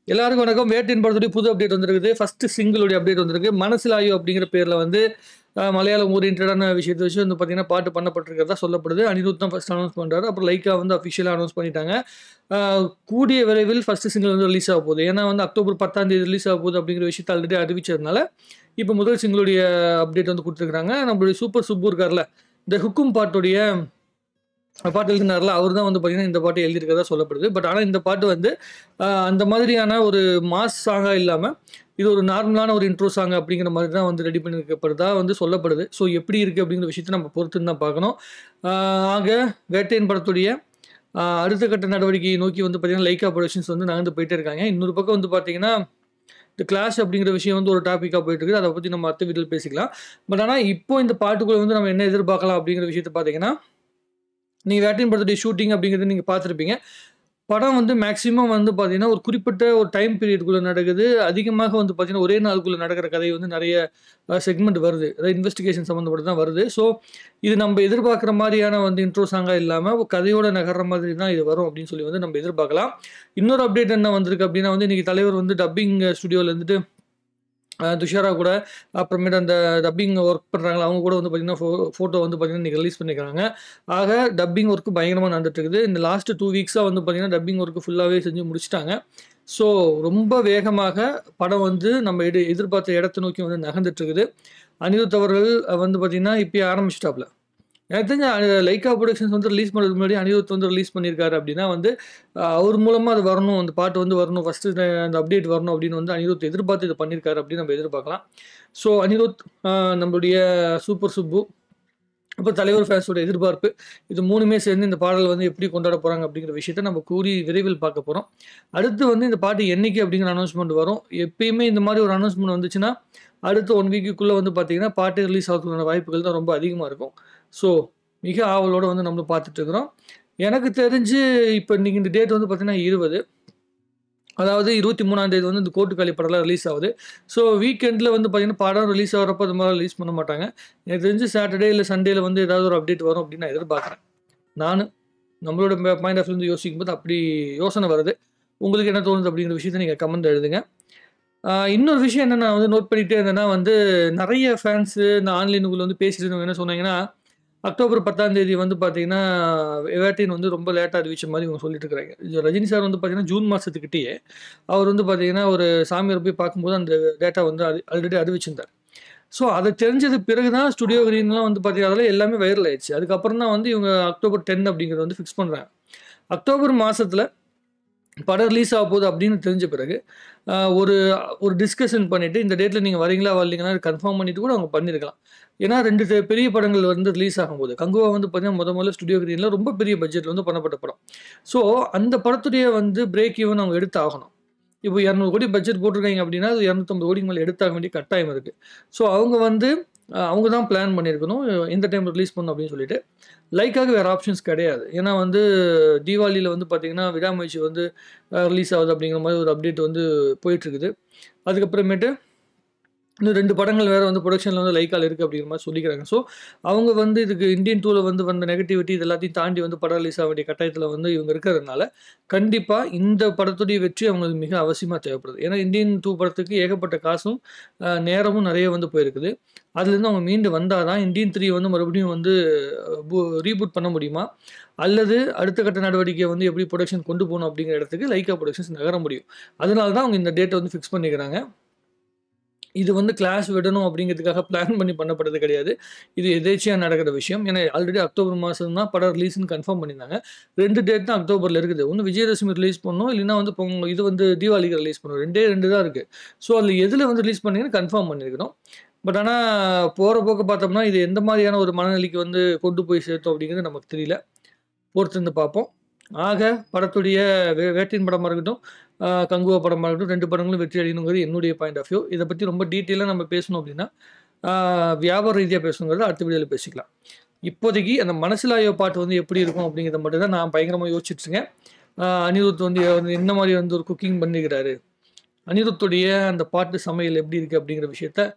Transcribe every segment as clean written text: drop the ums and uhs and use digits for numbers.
எல்லாருக்கும் வணக்கம். வேட்டையின் படத்துடைய புது அப்டேட் வந்திருக்குது. ஃபர்ஸ்ட் சிங்கிளுடைய அப்டேட் வந்திருக்கு. மனசிலாயோ அப்படிங்கிற பேர்ல வந்து மலையாளம் ஓரியன்டான விஷயத்தை வச்சு வந்து பார்த்தீங்கன்னா பாட்டு பண்ணப்பட்டிருக்கிறதா சொல்லப்படுது. அனிருத் தான் ஃபர்ஸ்ட் அனௌன்ஸ் பண்ணுறாரு. அப்புறம் லைக்கா வந்து அஃபிஷியலாக அனௌன்ஸ் பண்ணிட்டாங்க. கூடிய விரைவில் ஃபர்ஸ்ட் சிங்கிள் வந்து ரிலீஸ் ஆக போகுது. ஏன்னா வந்து அக்டோபர் 10ஆம் தேதி ரிலீஸ் ஆக போகுது அப்படிங்கிற விஷயத்தை ஆல்ரெடி அறிவிச்சதுனால இப்போ முதல் சிங்கிளுடைய அப்டேட் வந்து கொடுத்துருக்காங்க. நம்மளுடைய சூப்பர் சுப்பு இருக்கார்ல, இந்த ஹுக்கும் பாட்டுடைய பாட்டு எழுதினார்ல, அவர் தான் வந்து பார்த்தீங்கன்னா இந்த பாட்டு எழுதியிருக்கிறதா சொல்லப்படுது. பட் ஆனால் இந்த பாட்டு வந்து அந்த மாதிரியான ஒரு மாஸ் சாங்காக இல்லாமல் இது ஒரு நார்மலான ஒரு இன்ட்ரோ சாங் அப்படிங்கிற மாதிரி தான் வந்து ரெடி பண்ணியிருக்கப்படுதா வந்து சொல்லப்படுது. ஸோ எப்படி இருக்குது அப்படிங்கிற விஷயத்தை நம்ம பொறுத்துன்னு தான் பார்க்கணும். ஆக வேட்டையின் படத்துடைய அடுத்த கட்ட நடவடிக்கையை நோக்கி வந்து பார்த்தீங்கன்னா லைக்கா ப்ரொடக்ஷன்ஸ் வந்து நகர்ந்து போயிட்டே இருக்காங்க. இன்னொரு பக்கம் வந்து பார்த்தீங்கன்னா இந்த கிளாஷ் அப்படிங்கிற விஷயம் வந்து ஒரு டாப்பிக்காக போயிட்டு இருக்குது. அதை பற்றி நம்ம அடுத்த வீடியோவில் பேசிக்கலாம். பட் ஆனால் இப்போ இந்த பாட்டுக்குள்ளே வந்து நம்ம என்ன எதிர்பார்க்கலாம் அப்படிங்கிற விஷயத்தை பார்த்தீங்கன்னா, நீங்கள் வேட்டையின் படத்துடைய ஷூட்டிங் அப்படிங்கிறது நீங்கள் பார்த்துருப்பீங்க. படம் வந்து மேக்ஸிமம் வந்து பார்த்தீங்கன்னா, ஒரு குறிப்பிட்ட ஒரு டைம் பீரியடுக்குள்ளே நடக்குது. அதிகமாக வந்து பார்த்தீங்கன்னா, ஒரே நாளுக்குள்ளே நடக்கிற கதை வந்து நிறைய செக்மெண்ட் வருது. அதாவது இன்வெஸ்டிகேஷன் சம்மந்தப்பட்டு தான் வருது. ஸோ இது நம்ம எதிர்பார்க்குற மாதிரியான வந்து இன்ட்ரோ சாங்காக இல்லாமல் கதையோட நகர்ற மாதிரி தான் இது வரும் அப்படின்னு சொல்லி வந்து நம்ம எதிர்பார்க்கலாம். இன்னொரு அப்டேட் என்ன வந்திருக்கு அப்படின்னா வந்து இன்றைக்கி தலைவர் வந்து டப்பிங் ஸ்டுடியோவில் இருந்துட்டு துஷாரா கூட அப்புறமேட்டு அந்த டப்பிங் ஒர்க் பண்ணுறாங்களா அவங்க கூட வந்து பார்த்திங்கன்னா ஃபோட்டோ வந்து பார்த்திங்கன்னா இன்றைக்கி ரிலீஸ் பண்ணிக்கிறாங்க. ஆக டப்பிங் ஒர்க்கு பயங்கரமாக நடந்துட்டுருக்குது. இந்த லாஸ்ட்டு 2 வீக்ஸாக வந்து பார்த்திங்கன்னா டப்பிங் ஒர்க்கு ஃபுல்லாகவே செஞ்சு முடிச்சிட்டாங்க. ஸோ ரொம்ப வேகமாக படம் வந்து நம்ம எதிர்பார்த்த இடத்தை நோக்கி வந்து நகர்ந்துட்டுருக்குது. அனிருத் அவர்கள் வந்து பார்த்திங்கன்னா இப்போயே ஆரம்பிச்சிட்டாப்ல. எனக்கு தெரிஞ்ச லைக்கா ப்ரொடக்ஷன்ஸ் வந்து ரிலீஸ் பண்ணுறதுக்கு முன்னாடி அனிருத் வந்து ரிலீஸ் பண்ணியிருக்காரு அப்படின்னா வந்து அவர் மூலமாக அது வரணும், அந்த பாட்டு வந்து வரணும், ஃபஸ்ட்டு அந்த அப்டேட் வரணும் அப்படின்னு வந்து அனிருத் எதிர்பார்த்து இது பண்ணியிருக்காரு அப்படின்னு நம்ம எதிர்பார்க்கலாம். ஸோ அனிருத், நம்மளுடைய சூப்பர் சுப்பு, அப்புறம் தலைவர் ஃபேன்ஸோட எதிர்பார்ப்பு, இது 3மே சேர்ந்து இந்த பாடல் வந்து எப்படி கொண்டாட போகிறாங்க அப்படிங்கிற விஷயத்த நம்ம கூறி விரைவில் பார்க்க போகிறோம். அடுத்து வந்து இந்த பாட்டு என்னைக்கு அப்படிங்கிற அனௌன்ஸ்மெண்ட் வரும். எப்பயுமே இந்த மாதிரி ஒரு அனௌன்ஸ்மெண்ட் வந்துச்சுன்னா அடுத்த 1 வீக்குள்ளே வந்து பார்த்தீங்கன்னா பாட்டு ரிலீஸ் ஆகிறதுக்கான வாய்ப்புகள் தான் ரொம்ப அதிகமாக இருக்கும். ஸோ மிக ஆவலோடு வந்து நம்ம பார்த்துட்டு இருக்கிறோம். எனக்கு தெரிஞ்சு இப்போ இன்றைக்கி இந்த டேட் வந்து பார்த்திங்கன்னா 20, அதாவது 23ஆம் தேதி வந்து இந்த கோட்டுக்காளி படம்லாம் ரிலீஸ் ஆகுது. ஸோ வீக்கெண்டில் வந்து பார்த்திங்கன்னா படம் ரிலீஸ் ஆகிறப்போ அது மாதிரி ரிலீஸ் பண்ண மாட்டாங்க. எனக்கு தெரிஞ்சு சாட்டர்டே இல்லை சண்டேயில் வந்து ஏதாவது ஒரு அப்டேட் வரும் அப்படின்னு நான் எதிர்பார்க்குறேன். நம்மளோட பாயிண்ட் ஆஃப் வியூ யோசிக்கும் போது அப்படி யோசனை வருது. உங்களுக்கு என்ன தோணுது அப்படிங்கிற விஷயத்தை நீங்கள் கமெண்ட் எழுதுங்க. இன்னொரு விஷயம் என்ன நான் வந்து நோட் பண்ணிகிட்டே இருந்தேன்னா வந்து நிறைய ஃபேன்ஸு இந்த ஆன்லைனுக்குள்ளே வந்து பேசிட்டு இருந்தவங்க என்ன சொன்னாங்கன்னா, அக்டோபர் 10ஆம் தேதி வந்து பார்த்தீங்கன்னா வேட்டையின் வந்து ரொம்ப லேட்டாக அறிவிச்ச மாதிரி இவங்க சொல்லிட்டு இருக்கிறாங்க. ரஜினி சார் வந்து பார்த்தீங்கன்னா ஜூன் மாதத்துக்கிட்டேயே அவர் வந்து பார்த்தீங்கன்னா ஒரு சாமியார் போய் பார்க்கும்போது அந்த டேட்டா வந்து ஆல்ரெடி அறிவிச்சிருந்தார். ஸோ அதை தெரிஞ்சது பிறகு தான் ஸ்டுடியோ கிரீன்லாம் வந்து பார்த்தீங்கன்னா அதெல்லாம் எல்லாமே வைரல் ஆயிடுச்சு. அதுக்கப்புறம் தான் வந்து இவங்க அக்டோபர் 10 அப்படிங்கிறத வந்து ஃபிக்ஸ் பண்ணுறாங்க. அக்டோபர் மாதத்தில் படம் ரிலீஸ் ஆக போகுது அப்படின்னு தெரிஞ்ச பிறகு ஒரு ஒரு டிஸ்கஷன் பண்ணிவிட்டு இந்த டேட்டில் நீங்கள் வரீங்களா வரலீங்கன்னா கன்ஃபார்ம் பண்ணிவிட்டு கூட அவங்க பண்ணியிருக்கலாம். ஏன்னா 2 பெரிய படங்கள் வந்து ரிலீஸ் ஆகும்போது கங்குவா வந்து பார்த்தீங்கன்னா முதல்ல ஸ்டுடியோ கிரீனில் ரொம்ப பெரிய பட்ஜெட்டில் வந்து பண்ணப்பட்ட படம். ஸோ அந்த படத்துடைய வந்து பிரேக் ஈவன் அவங்க எடுத்து ஆகணும். இப்போ 200 கோடி பட்ஜெட் போட்டிருக்காங்க அப்படின்னா அது 250 கோடிக்கு மேலே எடுத்தாக வேண்டிய கட்டாயம் இருக்குது. ஸோ அவங்க தான் பிளான் பண்ணியிருக்கணும் எந்த டைம் ரிலீஸ் பண்ணணும் அப்படின்னு சொல்லிட்டு. லைக்காக வேறு ஆப்ஷன்ஸ் கிடையாது. ஏன்னா வந்து தீபாவளியில் வந்து பார்த்திங்கன்னா விடாமுயற்சி வந்து ரிலீஸ் ஆகுது அப்படிங்கிற மாதிரி ஒரு அப்டேட் வந்து போயிட்டுருக்குது. அதுக்கப்புறமேட்டு இன்னும் 2 படங்கள் வேறு வந்து ப்ரொடக்ஷனில் வந்து லைக்கால் இருக்குது அப்படிங்கிற மாதிரி சொல்லிக்கிறாங்க. ஸோ அவங்க வந்து இதுக்கு இந்தியன் 2ல் வந்து வந்த நெகட்டிவிட்டி இது எல்லாத்தையும் தாண்டி வந்து படம் ரிலீஸ் ஆக வேண்டிய கட்டாயத்தில் வந்து இவங்க இருக்கிறதுனால கண்டிப்பாக இந்த படத்துடைய வெற்றி அவங்களுக்கு மிக அவசியமாக தேவைப்படுது. ஏன்னா இந்தியன் 2 படத்துக்கு ஏகப்பட்ட காசும் நேரமும் நிறைய வந்து போயிருக்குது. அதுலேருந்து அவங்க மீண்டு வந்தால் தான் இந்தியன் 3 வந்து மறுபடியும் வந்து ரீபூட் பண்ண முடியுமா, அல்லது அடுத்த கட்ட நடவடிக்கையை வந்து எப்படி ப்ரொடக்ஷன் கொண்டு போகணும் அப்படிங்கிற இடத்துக்கு லைக்கா ப்ரொடக்ஷன்ஸ் நகர முடியும். அதனால தான் அவங்க இந்த டேட்டை வந்து ஃபிக்ஸ் பண்ணிக்கிறாங்க. இது வந்து கிளாஸ் விடணும் அப்படிங்கிறதுக்காக பிளான் பண்ணி பண்ணப்பட்டது கிடையாது. இது எதேச்சியாக நடக்கிற விஷயம். ஏன்னா ஆல்ரெடி அக்டோபர் மாதம் தான் படம் ரிலீஸ்ன்னு கன்ஃபார்ம் பண்ணியிருந்தாங்க. 2 டேட் தான் அக்டோபரில் இருக்குது. ஒன்று விஜயதசமி ரிலீஸ் பண்ணணும், இல்லைனா வந்து இது வந்து தீபாவளிக்கு ரிலீஸ் பண்ணணும். 2 தான் இருக்குது. ஸோ அதில் எதில் வந்து ரிலீஸ் பண்ணிங்கன்னு கன்ஃபார்ம் பண்ணியிருக்கணும். பட் ஆனால் போகிற போக்க பார்த்தோம்னா இது எந்த மாதிரியான ஒரு மனநிலைக்கு வந்து கொண்டு போய் சேர்த்தோம் அப்படிங்கிறது நமக்கு தெரியல. பொறுத்திருந்து பார்ப்போம். ஆக படத்துடைய வேட்டையின் படமாக இருக்கட்டும், கங்குவா படமாக இருக்கட்டும், 2 படங்களும் வெற்றி அடையணுங்கிறது என்னுடைய பாயிண்ட் ஆஃப் வியூ. இதை பற்றி ரொம்ப டீட்டெயிலாக நம்ம பேசணும் அப்படின்னா வியாபார ரீதியாக பேசணுங்கிறது அடுத்த வீடியோவில் பேசிக்கலாம். இப்போதைக்கு அந்த மனசிலாயோ பாட்டு வந்து எப்படி இருக்கும் அப்படிங்கிறத மட்டும் தான் நான் பயங்கரமாக யோசிச்சுட்ருக்கேன். அனிருத் வந்து என்ன மாதிரி வந்து ஒரு குக்கிங் பண்ணிக்கிறாரு, அனிருத்துடைய அந்த பாட்டு சமையல் எப்படி இருக்குது அப்படிங்கிற விஷயத்த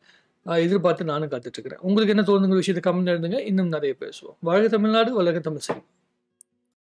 எதிர்பார்த்து நானும் காத்துட்ருக்கிறேன். உங்களுக்கு என்ன தோணுங்கிற விஷயத்தை கமெண்ட் எழுதுங்க. இன்னும் நிறைய பேசுவோம். வாழ்க தமிழ்நாடு, வளர்க தமிழ் சினிமா.